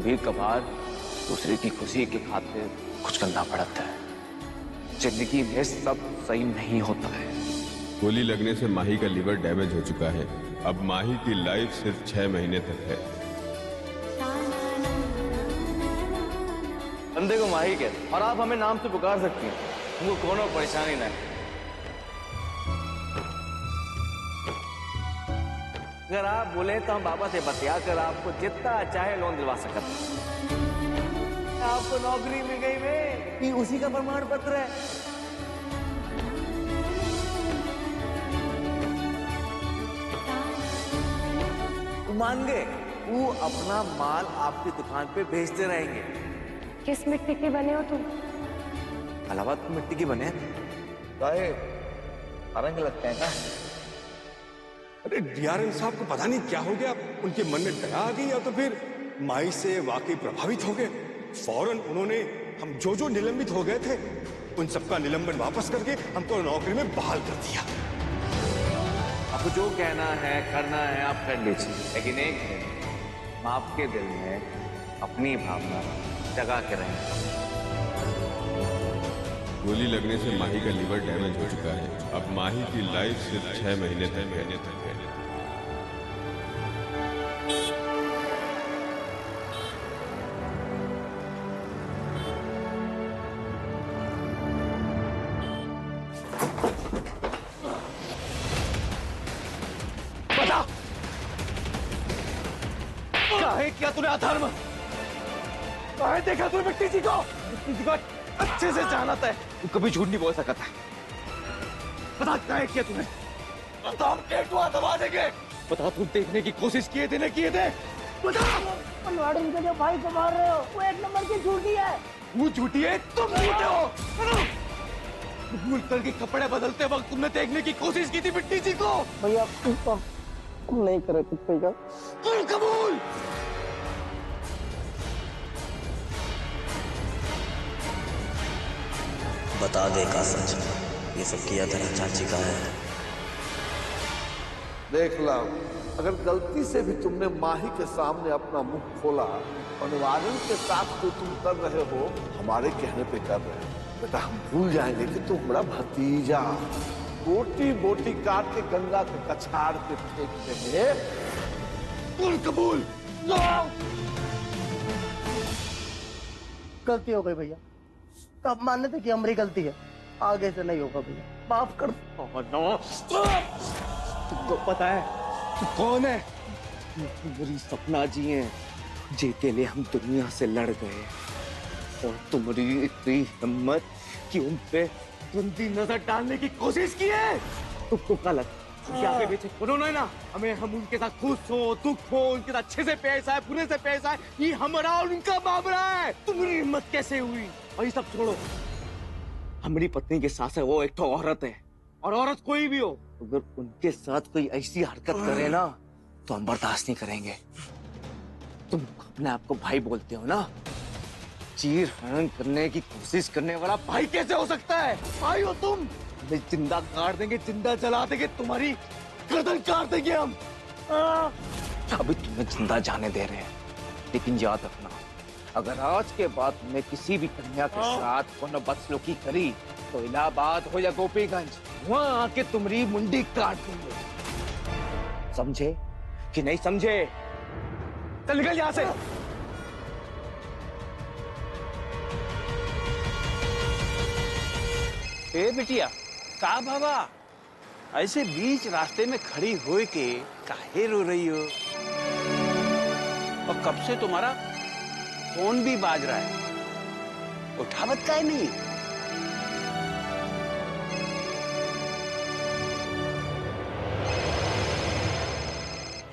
कभी कभार दूसरे की खुशी के खातिर कुछ करना पड़ता है। जिंदगी में सब सही नहीं होता है। गोली लगने से माही का लीवर डैमेज हो चुका है। अब माही की लाइफ सिर्फ 6 महीने तक है। बंदे को माही कहते और आप हमें नाम से पुकार सकती हैं। हमको कोनो परेशानी नहीं। अगर आप बोले तो हम बाबा से बतिया कर आपको जितना चाहे लोन दिलवा सकते हैं। आपको नौकरी मिल गई में कि उसी का प्रमाण पत्र है। मान गए, वो अपना माल आपकी दुकान पे भेजते रहेंगे। किस मिट्टी के बने हो तुम? अलाहाबाद की मिट्टी के बने हैं। रंग लगते हैं ना। अरे डीआरएम साहब को पता नहीं क्या हो गया, उनके मन में दया आ गई या तो फिर माई से वाकई प्रभावित हो गए। फौरन उन्होंने हम जो निलंबित हो गए थे उन सबका निलंबन वापस करके हमको नौकरी में बहाल कर दिया। आपको जो कहना है करना है आप कर लीजिए, लेकिन एक है, हम आपके दिल में अपनी भावना जगा के रहें। गोली लगने से माही का लीवर डैमेज हो चुका है। अब माही की लाइफ सिर्फ 6 महीने तक है। बता काहे किया तूने अधर्म? काहे देखा तूने मिट्टी जी को? मिट्टी जी को अच्छे से जाना था, तू कभी झूठ नहीं बोल सकता। बता काहे किया तूने? बता हम टेटुआ दबा देंगे। बता तुम देखने की कोशिश किए थे ना किए थे? बता। पनवाड़ी के जो भाई को मार रहे हो वो एक नंबर की झूठी है। वो झूठी है, तुम झूठे हो। भूल करके कपड़े बदलते वक्त तुमने देखने की कोशिश की थी मिट्टी जी को। भैया नहीं करे कुछ भैया। कबूल। बता दे का सच, ये सब किया तेरा चाची का है। देख ला, अगर गलती से भी तुमने माही के सामने अपना मुंह खोला और निवारण के साथ जो तुम कर रहे हो हमारे कहने पे कर रहे हो, बेटा हम भूल जाएंगे कि तुम बड़ा भतीजा बोटी बोटी काट के गंगा के कछाड़ पे फेंकते हैं। कबूल। गलती हो गई भैया, तो अब मानने थे कि हमारी गलती है, आगे से नहीं होगा भैया, माफ कर दो। तुमको पता है तू कौन है? मेरी सपना जी है जिनके लिए हम दुनिया से लड़ गए, और तुम्हारी इतनी हिम्मत कि उन पे गंदी नजर डालने की कोशिश की है। तुमको गलत आगे पीछे उन्होंने ना हमें, हम उनके साथ खुश हो दुख हो उनके साथ अच्छे से पेश आए बुरे से पेश आए, ये हमारा और उनका मामला है। तुम्हारी हिम्मत कैसे हुई? और ये सब छोड़ो, हमारी पत्नी के साथ है वो एक तो औरत है, और औरत कोई भी हो, अगर उनके साथ कोई ऐसी हरकत करे ना तो हम बर्दाश्त नहीं करेंगे। तुम अपने आप को भाई बोलते हो ना, चीर हरण करने की कोशिश करने वाला भाई कैसे हो सकता है? भाई हो तुम। हमें जिंदा काट देंगे, जिंदा जला देंगे, तुम्हारी गर्दन काट देंगे हम। अभी तुम्हें जिंदा जाने दे रहे हैं, लेकिन याद रखना, अगर आज के बाद तुमने किसी भी कन्या के साथ कोनो बदसलूकी करी तो इलाहाबाद हो या गोपीगंज, वहां आके तुम्हारी मुंडी काट देंगे। समझे कि नहीं समझे? चल निकल यहां से। ए बिटिया, का बाबा ऐसे बीच रास्ते में खड़ी होए के काहे रो रही हो? और कब से तुम्हारा फोन भी बाज रहा है, उठावत काहे नहीं?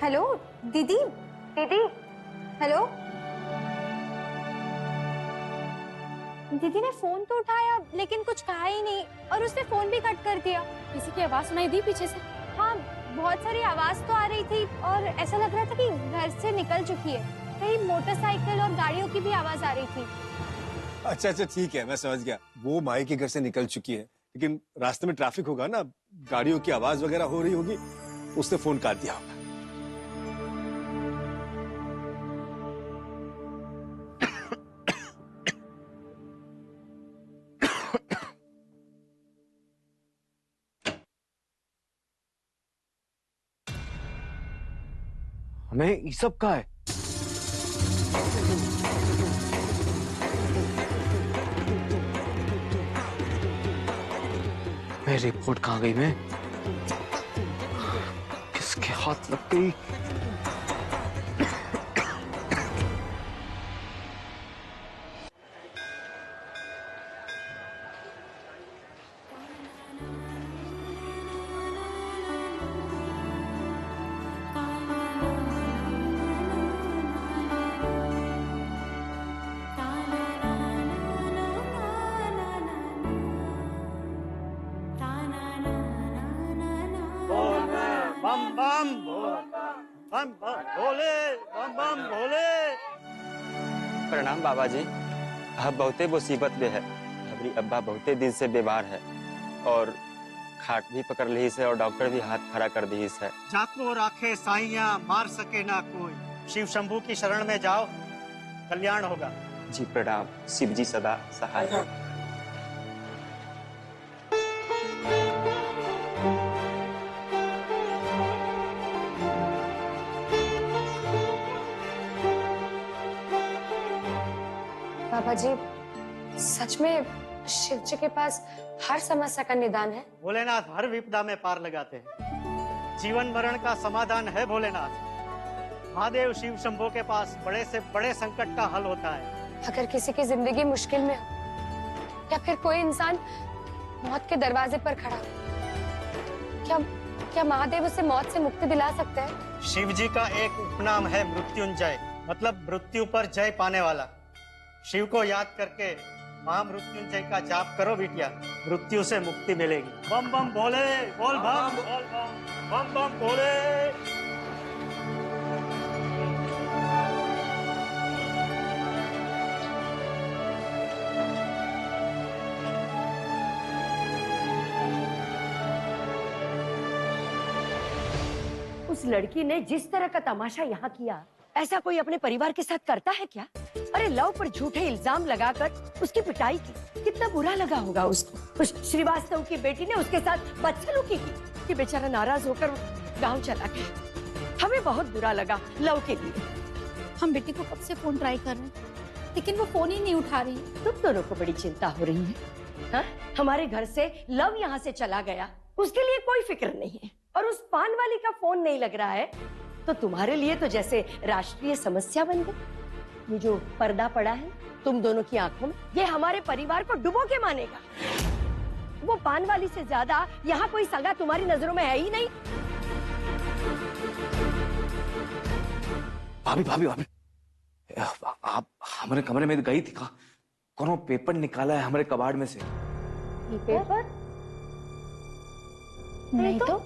हेलो दीदी, दीदी, हेलो। दीदी ने फोन तो उठाया लेकिन कुछ कहा ही नहीं, और उसने फोन भी कट कर दिया। किसी की आवाज सुनाई दी पीछे से? हाँ, बहुत सारी आवाज तो आ रही थी, और ऐसा लग रहा था कि घर से निकल चुकी है। कहीं मोटरसाइकिल और गाड़ियों की भी आवाज आ रही थी। अच्छा अच्छा ठीक है, मैं समझ गया, वो माई के घर से निकल चुकी है, लेकिन रास्ते में ट्रैफिक होगा ना, गाड़ियों की आवाज वगैरह हो रही होगी, उसने फोन काट दिया होगा। हमें ये सब का है। मेरी रिपोर्ट कहाँ गई? मैं किसके हाथ लग गई? प्रणाम बाबा जी। अब बहुते मुसीबत में है। हमारी अब्बा बहुते दिन से बीमार है और खाट भी पकड़ ली है और डॉक्टर भी हाथ खड़ा कर दी है। जाको राखे साइया मार सके ना कोई, शिव शंभू की शरण में जाओ, कल्याण होगा। जी प्रणाम। शिव जी सदा सहाय। बाबा जी, सच में शिव जी के पास हर समस्या का निदान है? भोलेनाथ हर विपदा में पार लगाते हैं। जीवन मरण का समाधान है भोलेनाथ। महादेव शिव शंभू के पास बड़े से बड़े संकट का हल होता है। अगर किसी की जिंदगी मुश्किल में हो या फिर कोई इंसान मौत के दरवाजे पर खड़ा हो, क्या महादेव उसे मौत से मुक्ति दिला सकते हैं? शिव जी का एक उपनाम है मृत्युंजय, मतलब मृत्यु पर जय पाने वाला। शिव को याद करके महामृत्युंजय का जाप करो बिटिया, मृत्यु से मुक्ति मिलेगी। बम बम भोले, बोल बम, बोल बम, बम बम भोले। उस लड़की ने जिस तरह का तमाशा यहाँ किया, ऐसा कोई अपने परिवार के साथ करता है क्या? अरे लव पर झूठे इल्जाम लगाकर उसकी पिटाई की, कितना बुरा लगा होगा उसको। उस श्रीवास्तव की बेटी ने उसके साथ बदसलूकी की कि बेचारा नाराज होकर गांव चला गया। हमें बहुत बुरा लगा लव के लिए। हम बेटी को कब से फोन ट्राई कर रहे हैं, लेकिन वो फोन ही नहीं उठा रही। तुम दोनों को बड़ी चिंता हो रही है। हाँ? हमारे घर से लव यहाँ से चला गया, उसके लिए कोई फिक्र नहीं है, और उस पान वाली का फोन नहीं लग रहा है, तो तुम्हारे लिए तो जैसे राष्ट्रीय समस्या बन गई। ये जो पर्दा पड़ा है तुम दोनों की आंखों में, ये हमारे परिवार को डुबो के मानेगा। वो पान वाली से ज्यादा यहाँ कोई सगा तुम्हारी नजरों में है ही नहीं। भाभी भाभी भाभी, आप हमारे कमरे में गई थी का? कौन पेपर निकाला है हमारे कबाड़ में से? ये पेपर नहीं तो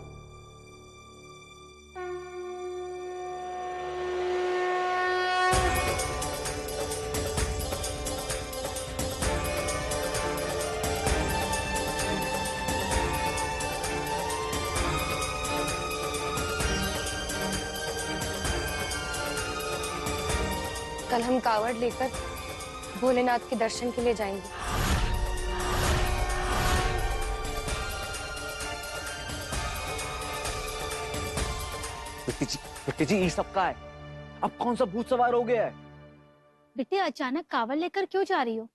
कल हम कावड़ लेकर भोलेनाथ के दर्शन के लिए जाएंगे। बेटी जी ये सब का है? अब कौन सा भूत सवार हो गया है? बेटे अचानक कावड़ लेकर क्यों जा रही हो?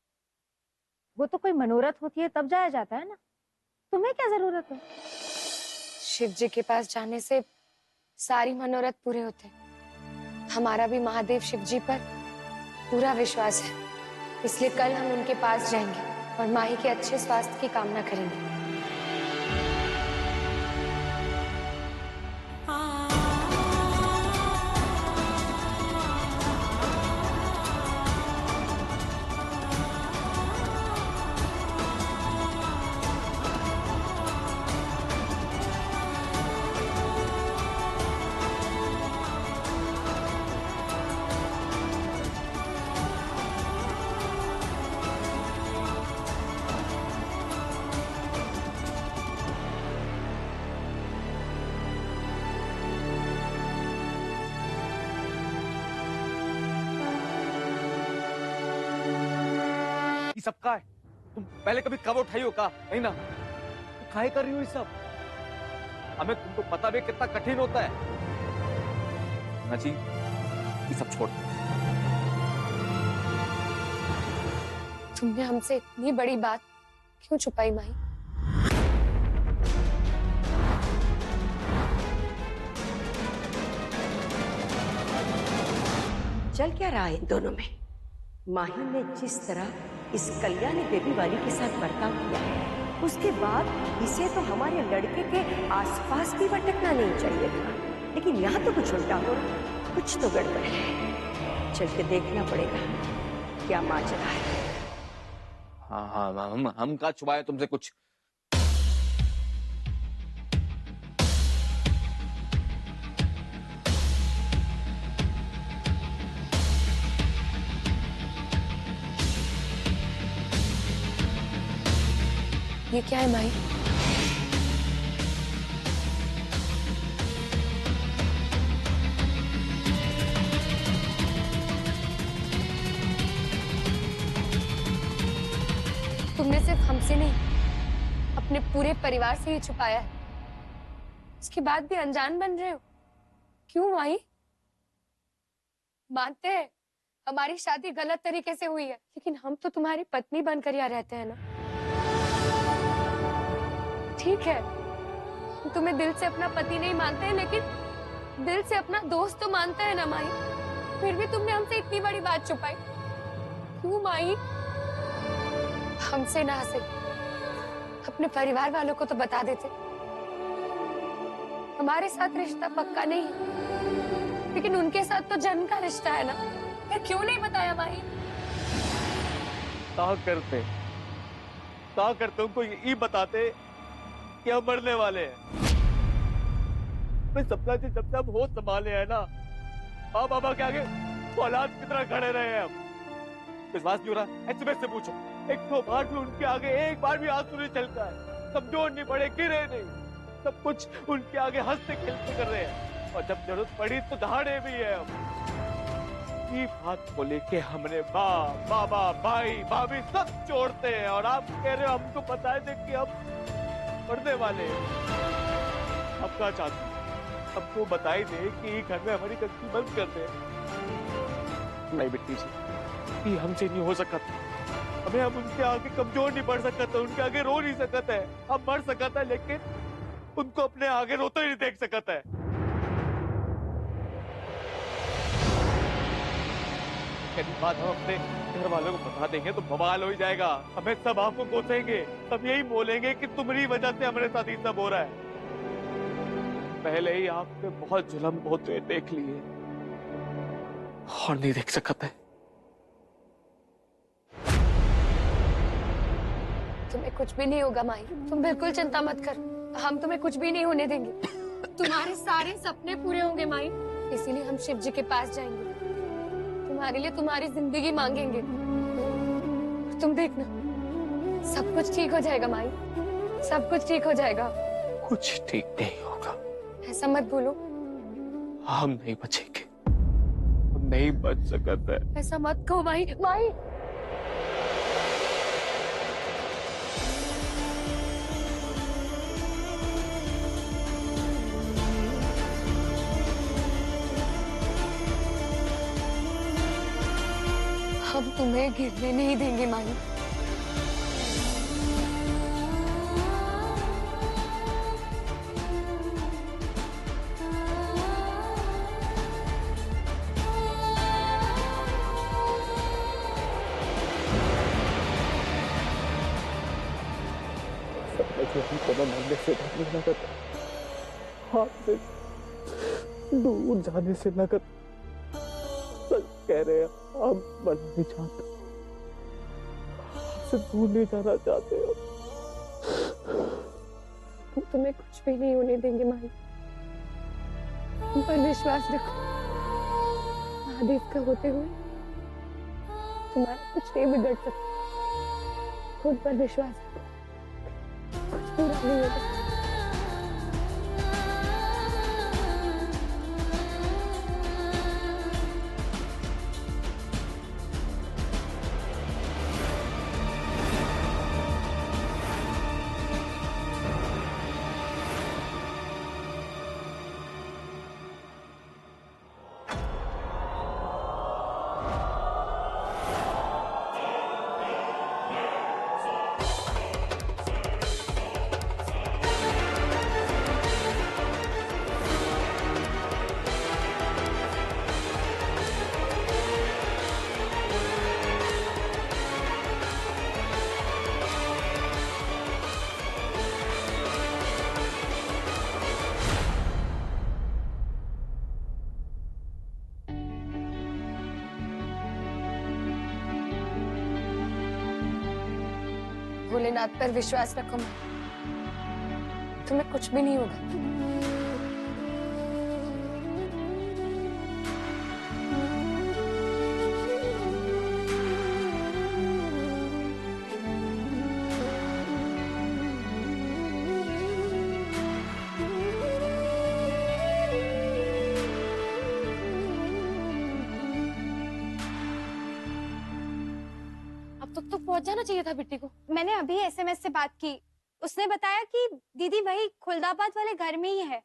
वो तो कोई मनोरथ होती है तब जाया जाता है ना, तुम्हें क्या जरूरत है? शिव जी के पास जाने से सारी मनोरथ पूरे होते हैं। हमारा भी महादेव शिव जी पर पूरा विश्वास है, इसलिए कल हम उनके पास जाएंगे और माही के अच्छे स्वास्थ्य की कामना करेंगे। सबका है? तुम पहले कभी कब उठाई हो का? नहीं ना, तुम काहे कर रही हो ये सब? हमें तुमको पता भी कितना कठिन होता है। करना चाहिए। ये सब छोड़। तुमने हमसे इतनी बड़ी बात क्यों छुपाई माही? चल क्या रहा है इन दोनों में? माही ने जिस तरह इस कल्याणी देवी वाली के साथ बर्ताव किया है, उसके बाद इसे तो हमारे लड़के के आसपास भी भटकना नहीं चाहिए था। लेकिन यहाँ तो कुछ उल्टा हो रहा, कुछ तो गड़बड़ है। चल के देखना पड़ेगा क्या माजरा है। हाँ हाँ, हम कहाँ छुपाए तुमसे कुछ। ये क्या है माही? तुमने सिर्फ हमसे नहीं, अपने पूरे परिवार से ही छुपाया है। इसके बाद भी अनजान बन रहे हो। क्यों माही? मानते हैं हमारी शादी गलत तरीके से हुई है, लेकिन हम तो तुम्हारी पत्नी बनकर यहाँ रहते हैं ना। ठीक है, हम तुम्हें दिल से अपना पति नहीं मानते हैं, लेकिन दिल से अपना दोस्त तो मानते हैं ना माही। फिर भी तुमने हमसे इतनी बड़ी बात छुपाई। क्यों माही? हमसे ना हंसे, अपने परिवार वालों को तो बता देते। हमारे साथ रिश्ता पक्का नहीं है, लेकिन उनके साथ तो जन्म का रिश्ता है ना। फिर क्यों नहीं बताया माही? क्या करते उनको ये बताते कि हम मरने वाले हैं। मैं सपना जी जब से हम होश संभाले हैं ना, माँ बाबा के आगे औलाद की तरह खड़े रहे हैं हम। विश्वास नहीं हो रहा? एसएमएस से पूछो, एक तो बार भी उनके आगे एक बार भी आंसू नहीं छलका है। कमजोर नहीं पड़े, गिरे नहीं, सब कुछ उनके आगे हंसते खेलते कर रहे हैं। और जब जरूरत पड़ी तो दहाड़े भी है हम। ये बात को लेके हमने बाप, बाबा, भाई, भाभी सब छोड़ते हैं, और आप कह रहे हो हमको बता दे कि हम मरने वाले हैं। अब क्या चाहते हैं? हमको बताई दे कि घर में हमारी कच्ची बंद कर दे। नहीं बिट्टी जी, ये हमसे नहीं हो सकता। हमें अब उनके आगे कमजोर नहीं पड़ सकता, उनके आगे रो नहीं सकता है। हम मर सकता है, लेकिन उनको अपने आगे रोते ही नहीं देख सकता है। यदि बात हम अपने घर वालों को बता देंगे तो बवाल हो जाएगा। हमें सब आपको कोसेंगे, सब यही बोलेंगे कि तुम्हारी वजह से हमारे साथ ये सब हो रहा है। पहले ही आप पे बहुत जुल्म होते देख लिए और नहीं देख सकते। तुम्हें कुछ भी नहीं होगा माही, तुम बिल्कुल चिंता मत कर। हम तुम्हें कुछ भी नहीं होने देंगे। तुम्हारे सारे सपने पूरे होंगे माही, इसीलिए हम शिव जी के पास जाएंगे। तुम्हारे लिए तुम्हारी जिंदगी मांगेंगे। तुम देखना, सब कुछ ठीक हो जाएगा माही, सब कुछ ठीक हो जाएगा। कुछ ठीक नहीं होगा। ऐसा मत बोलो। हम नहीं बचेंगे, हम नहीं बच सकते। ऐसा मत कहो माही। माही हम तुम्हें गिरने नहीं देंगे माही। मरने से डरने लगा, हाथ से दूर जाने से लगा। सच कह रहे हैं, आप मरना नहीं चाहते, आपसे दूर नहीं जाना चाहते हो। हम तुम्हें कुछ भी नहीं होने देंगे माही, तुम पर विश्वास रखो। महादेव का होते हुए तुम्हारा कुछ नहीं बिगड़ सकता। खुद पर विश्वास रखो, कुछ पूरा नहीं होगा। भोलेनाथ पर विश्वास रखो माँ, तुम्हें कुछ भी नहीं होगा। तो पहुंच जाना चाहिए था बिट्टी को। मैंने अभी एसएमएस से बात की, उसने बताया कि दीदी वही खुलदाबाद वाले घर में ही है।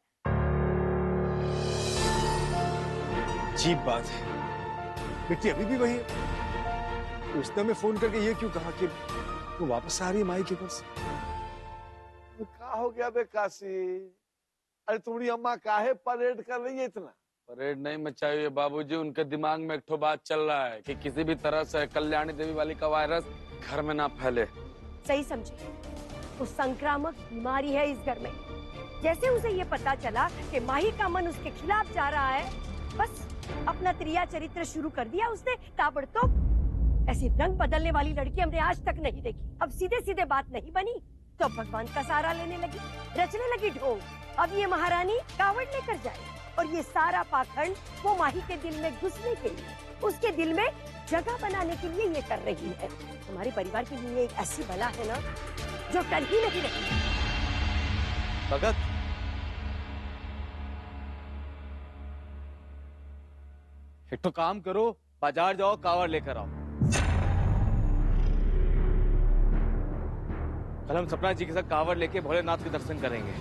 अजीब बात है, बिट्टी अभी भी वही है। उसने हमें फोन करके ये क्यों कहा कि वो वापस आ रही है माई के घर से? क्या हो गया बे काशी? अरे तुम्हारी अम्मा काहे परेड कर रही है इतना? परेड नहीं मचाई है बाबूजी, उनके दिमाग में एक ठो बात चल रहा है कि किसी भी तरह से कल्याणी देवी वाली का वायरस घर में ना फैले। सही समझे, वो संक्रामक बीमारी है इस घर में। जैसे उसे ये पता चला कि माही का मन उसके खिलाफ जा रहा है, बस अपना त्रिया चरित्र शुरू कर दिया उसने ताबड़तोड़। ऐसी रंग बदलने वाली लड़की हमने आज तक नहीं देखी। अब सीधे सीधे बात नहीं बनी तो भगवान का सहारा लेने लगी, रचने लगी ढोंग। अब ये महारानी कावड़ लेकर जाए और ये सारा पाखंड वो माही के दिल में घुसने के लिए, उसके दिल में जगह बनाने के लिए ये कर रही है। हमारे परिवार के लिए एक ऐसी बला है ना जो टल ही नहीं रही। भगत, एक तो काम करो, बाजार जाओ, कावड़ लेकर आओ। कल हम सपना जी के साथ कावड़ लेके भोलेनाथ के दर्शन करेंगे।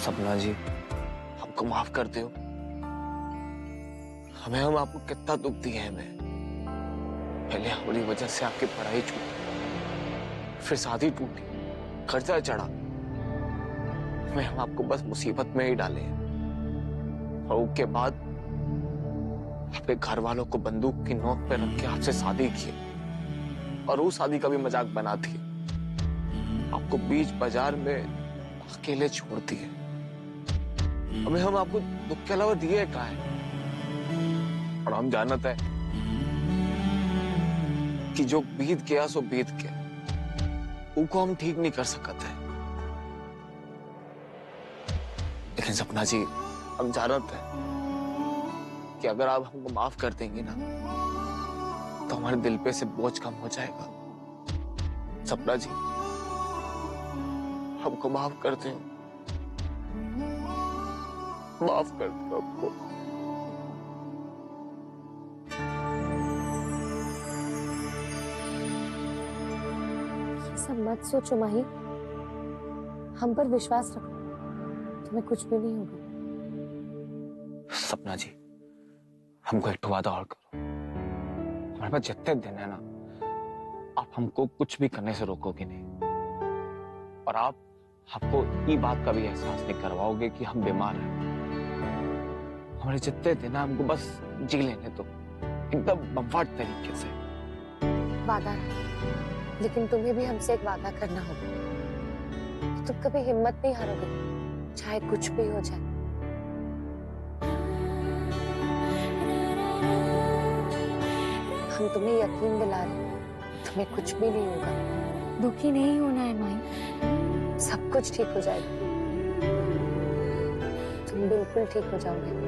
सपना जी, हमको माफ कर दो। हम आपको कितना दुख दिए हैं। हमें पहले हमारी वजह से आपकी पढ़ाई छूटी, फिर शादी टूटी, कर्जा चढ़ा। हम आपको बस मुसीबत में ही डाले हैं। और उसके बाद आपके घर वालों को बंदूक की नोक पे रख के आपसे शादी की और वो शादी का भी मजाक बनाती है। आपको बीच बाजार में अकेले छोड़ दिए। हम आपको दुख के अलावा दिए क्या है? और हम जानते हैं कि जो बीत गया सो बीत गया, उनको हम ठीक नहीं कर सकते हैं। लेकिन सपना जी, हम जानते हैं कि अगर आप हमको माफ कर देंगे ना तो हमारे दिल पे से बोझ कम हो जाएगा। सपना जी, हमको माफ कर दें, माफ कर दो हमको। सब मत सोचो माही, हम पर विश्वास रखो, तुम्हें कुछ भी नहीं होगा। सपना जी, हमको एक वादा और करो। हमारे पास जितने दिन है ना, आप हमको कुछ भी करने से रोकोगे नहीं। और आप आपको ये बात का भी एहसास नहीं करवाओगे कि हम बीमार हैं। हमारे जितने दिन है, हमको बस जी लेने दो, एकदम बम्फाट तरीके से। वादा, लेकिन तुम्हें भी हमसे एक वादा करना होगा। तुम कभी हिम्मत नहीं हारोगे, चाहे कुछ भी हो जाए। हम तुम्हें यकीन दिला रहे हैं, तुम्हें कुछ भी नहीं होगा। दुखी नहीं होना है माई, सब कुछ ठीक हो जाएगा। तुम बिल्कुल ठीक हो जाओगे।